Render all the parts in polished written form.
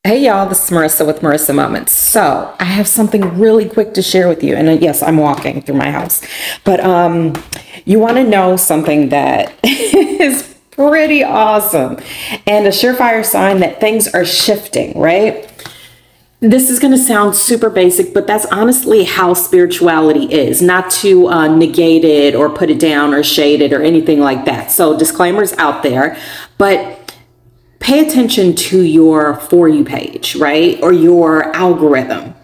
Hey y'all, this is Marissa with Marissa Moments. So I have something really quick to share with you. And yes, I'm walking through my house. But you want to know something that is pretty awesome and a surefire sign that things are shifting, right? This is going to sound super basic, but that's honestly how spirituality is. Not to negate it or put it down or shade it or anything like that. So disclaimers out there, but pay attention to your For You page, right? Or your algorithm.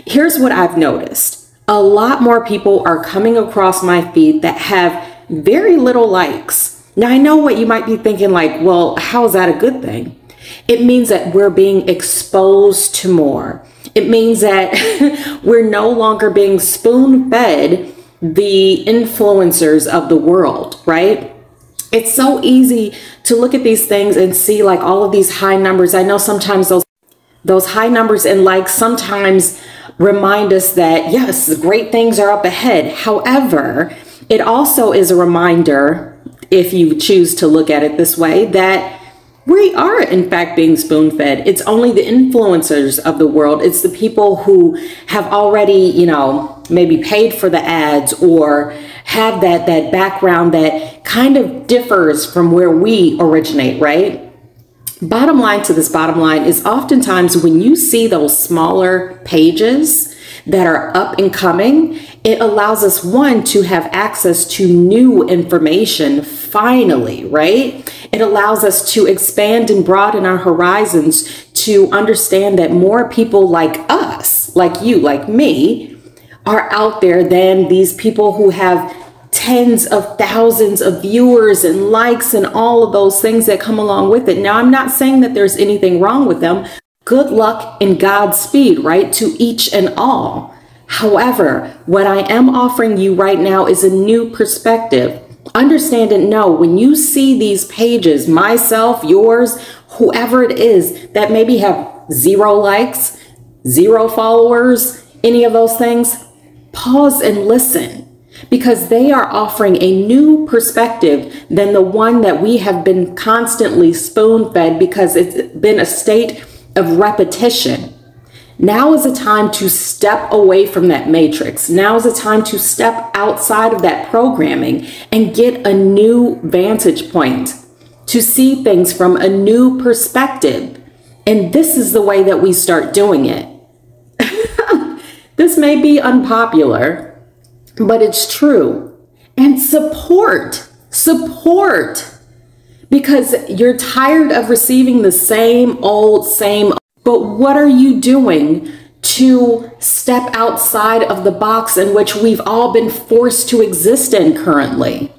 Here's what I've noticed. A lot more people are coming across my feed that have very little likes. Now, I know what you might be thinking, like, well, how is that a good thing? It means that we're being exposed to more. It means that we're no longer being spoon-fed the influencers of the world, right? It's so easy to look at these things and see like all of these high numbers. I know sometimes those high numbers and likes sometimes remind us that yes, great things are up ahead. However, it also is a reminder, if you choose to look at it this way, that we are in fact being spoon-fed. It's only the influencers of the world. It's the people who have already, maybe paid for the ads or have that background that kind of differs from where we originate, right? Bottom line to this bottom line is oftentimes when you see those smaller pages that are up and coming, it allows us, one, to have access to new information finally, right? It allows us to expand and broaden our horizons to understand that more people like us, like you, like me, are out there than these people who have tens of thousands of viewers and likes and all of those things that come along with it. Now, I'm not saying that there's anything wrong with them. Good luck and Godspeed, right, to each and all. However, what I am offering you right now is a new perspective. Understand and know when you see these pages, myself, yours, whoever it is that maybe have 0 likes, 0 followers, any of those things, pause and listen, because they are offering a new perspective than the one that we have been constantly spoon-fed because it's been a state of repetition. Now is a time to step away from that matrix. Now is a time to step outside of that programming and get a new vantage point, to see things from a new perspective. And this is the way that we start doing it. This may be unpopular, but it's true. And support, because you're tired of receiving the same old. But what are you doing to step outside of the box in which we've all been forced to exist in currently?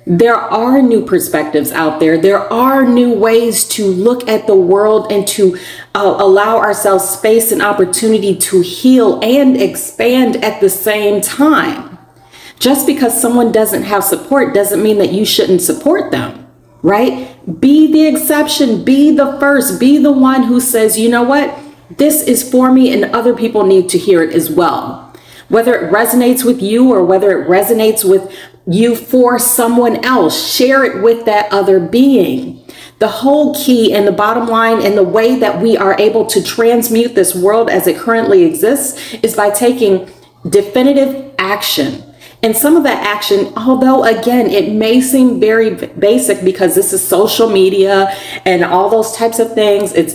There are new perspectives out there. There are new ways to look at the world and to allow ourselves space and opportunity to heal and expand at the same time. Just because someone doesn't have support doesn't mean that you shouldn't support them, right? Be the exception, be the first, be the one who says, you know what, this is for me and other people need to hear it as well. Whether it resonates with you or whether it resonates with you for someone else, share it with that other being. The whole key and the bottom line and the way that we are able to transmute this world as it currently exists is by taking definitive action. And some of that action, although again, it may seem very basic because this is social media and all those types of things. It's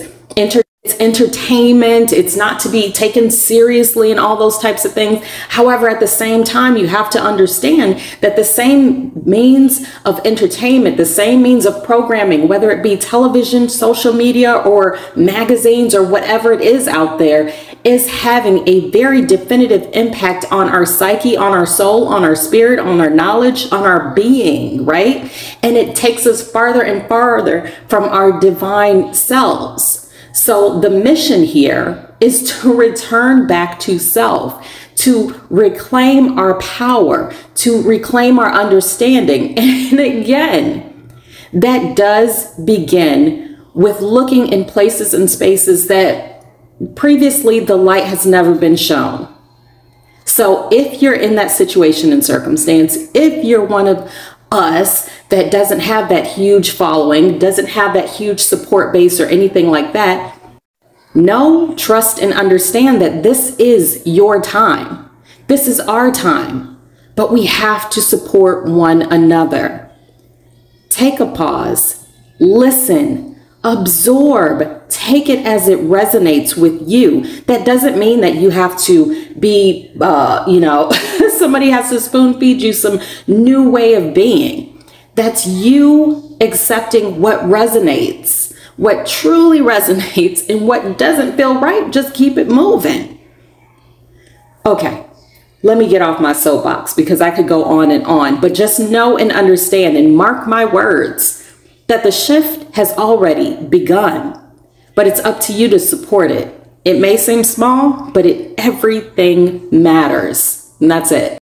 entertainment. It's not to be taken seriously and all those types of things. However, at the same time, you have to understand that the same means of entertainment, the same means of programming, whether it be television, social media, or magazines, or whatever it is out there, is having a very definitive impact on our psyche, on our soul, on our spirit, on our knowledge, on our being, right? And it takes us farther and farther from our divine selves. So the mission here is to return back to self, to reclaim our power, to reclaim our understanding. And again, that does begin with looking in places and spaces that previously the light has never been shown. So if you're in that situation and circumstance, if you're one of us that doesn't have that huge following, doesn't have that huge support base or anything like that, Know, trust, and understand that this is your time. This is our time, but we have to support one another. Take a pause, listen, absorb, take it as it resonates with you. That doesn't mean that you have to be, somebody has to spoon feed you some new way of being. That's you accepting what resonates, what truly resonates, and what doesn't feel right, just keep it moving. Okay, let me get off my soapbox because I could go on, but just know and understand and mark my words that the shift has already begun, but it's up to you to support it. It may seem small, but everything matters, and that's it.